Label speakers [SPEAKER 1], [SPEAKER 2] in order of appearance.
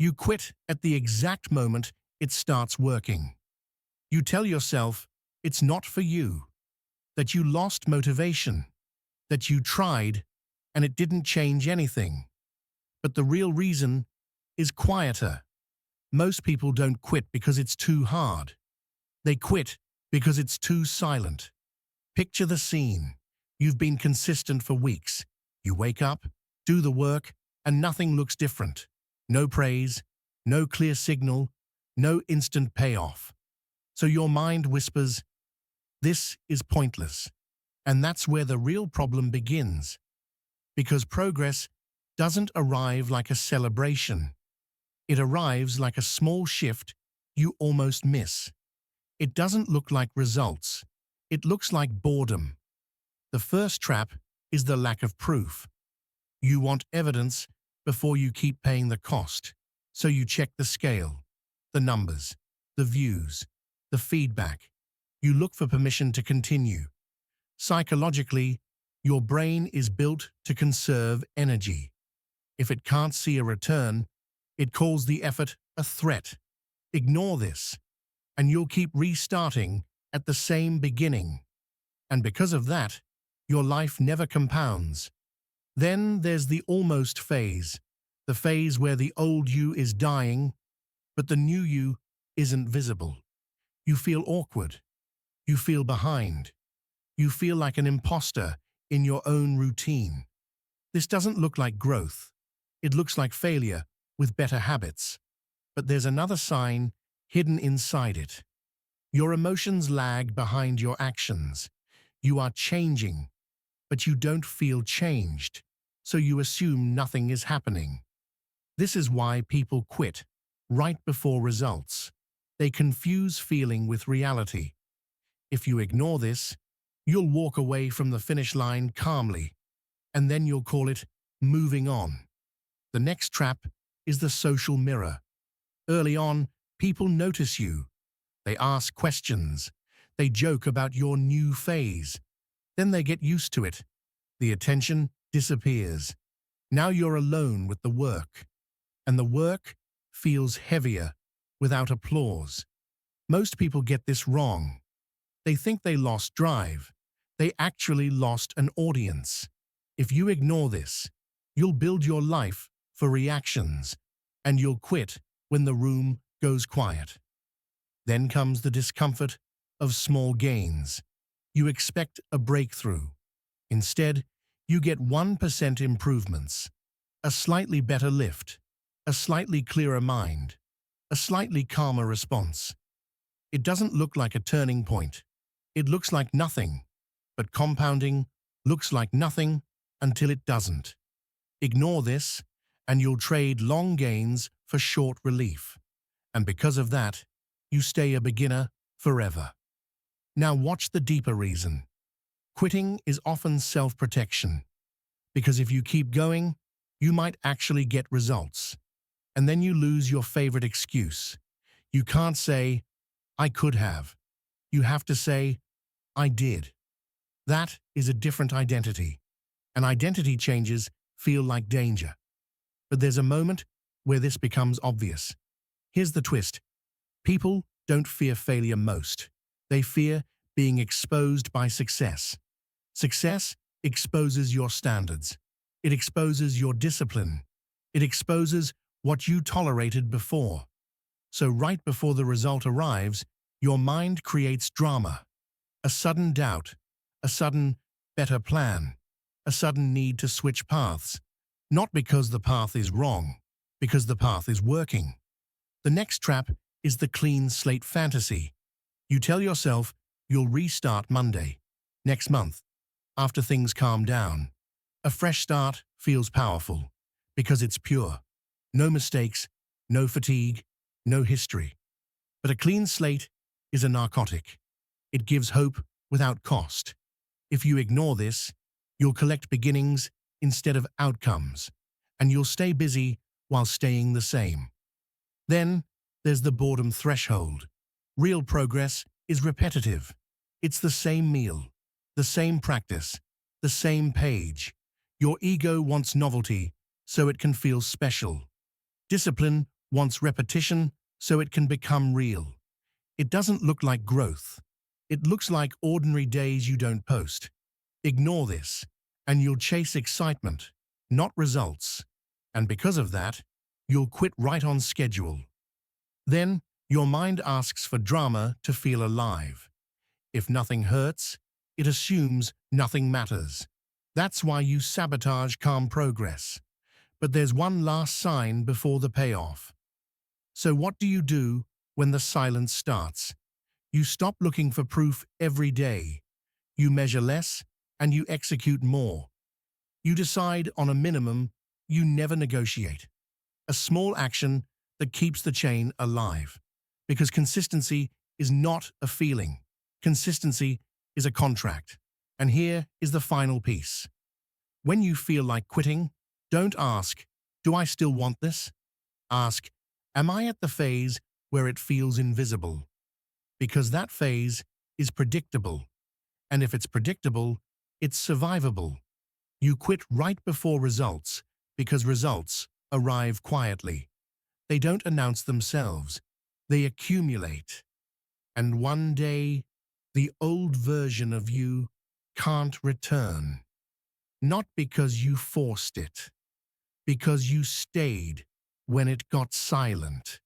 [SPEAKER 1] You quit at the exact moment it starts working. You tell yourself it's not for you, that you lost motivation, that you tried and it didn't change anything. But the real reason is quieter. Most people don't quit because it's too hard. They quit because it's too silent. Picture the scene. You've been consistent for weeks. You wake up, do the work, and nothing looks different. No praise, no clear signal, no instant payoff. So your mind whispers, "This is pointless." And that's where the real problem begins. Because progress doesn't arrive like a celebration. It arrives like a small shift you almost miss. It doesn't look like results. It looks like boredom. The first trap is the lack of proof. You want evidence before you keep paying the cost. So you check the scale, the numbers, the views, the feedback. You look for permission to continue. Psychologically, your brain is built to conserve energy. If it can't see a return, it calls the effort a threat. Ignore this, and you'll keep restarting at the same beginning. And because of that, your life never compounds. Then there's the almost phase, the phase where the old you is dying, but the new you isn't visible. You feel awkward. You feel behind. You feel like an imposter in your own routine. This doesn't look like growth. It looks like failure with better habits. But there's another sign hidden inside it. Your emotions lag behind your actions. You are changing, but you don't feel changed, so you assume nothing is happening. This is why people quit right before results. They confuse feeling with reality. If you ignore this, you'll walk away from the finish line calmly, and then you'll call it moving on. The next trap is the social mirror. Early on, people notice you. They ask questions. They joke about your new phase. Then they get used to it. The attention disappears. Now you're alone with the work. And the work feels heavier without applause. Most people get this wrong. They think they lost drive. They actually lost an audience. If you ignore this, you'll build your life for reactions, and you'll quit when the room goes quiet. Then comes the discomfort of small gains. You expect a breakthrough. Instead, you get 1% improvements, a slightly better lift, a slightly clearer mind, a slightly calmer response. It doesn't look like a turning point. It looks like nothing, but compounding looks like nothing until it doesn't. Ignore this, and you'll trade long gains for short relief. And because of that, you stay a beginner forever. Now watch the deeper reason. Quitting is often self-protection. Because if you keep going, you might actually get results. And then you lose your favorite excuse. You can't say, "I could have." You have to say, "I did." That is a different identity. And identity changes feel like danger. But there's a moment where this becomes obvious. Here's the twist. People don't fear failure most. They fear being exposed by success. Success exposes your standards. It exposes your discipline. It exposes what you tolerated before. So right before the result arrives, your mind creates drama. A sudden doubt, a sudden better plan, a sudden need to switch paths. Not because the path is wrong, because the path is working. The next trap is the clean slate fantasy. You tell yourself you'll restart Monday, next month, after things calm down. A fresh start feels powerful because it's pure. No mistakes, no fatigue, no history. But a clean slate is a narcotic. It gives hope without cost. If you ignore this, you'll collect beginnings instead of outcomes, and you'll stay busy while staying the same. Then there's the boredom threshold. Real progress is repetitive. It's the same meal, the same practice, the same page. Your ego wants novelty so it can feel special. Discipline wants repetition so it can become real. It doesn't look like growth. It looks like ordinary days you don't post. Ignore this, and you'll chase excitement, not results. And because of that, you'll quit right on schedule. Then, your mind asks for drama to feel alive. If nothing hurts, it assumes nothing matters. That's why you sabotage calm progress. But there's one last sign before the payoff. So what do you do when the silence starts? You stop looking for proof every day. You measure less and you execute more. You decide on a minimum, you never negotiate. A small action that keeps the chain alive. Because consistency is not a feeling. Consistency is a contract. And here is the final piece. When you feel like quitting, don't ask, do I still want this? Ask, am I at the phase where it feels invisible? Because that phase is predictable. And if it's predictable, it's survivable. You quit right before results because results arrive quietly. They don't announce themselves. They accumulate. And one day, the old version of you can't return. Not because you forced it, because you stayed when it got silent.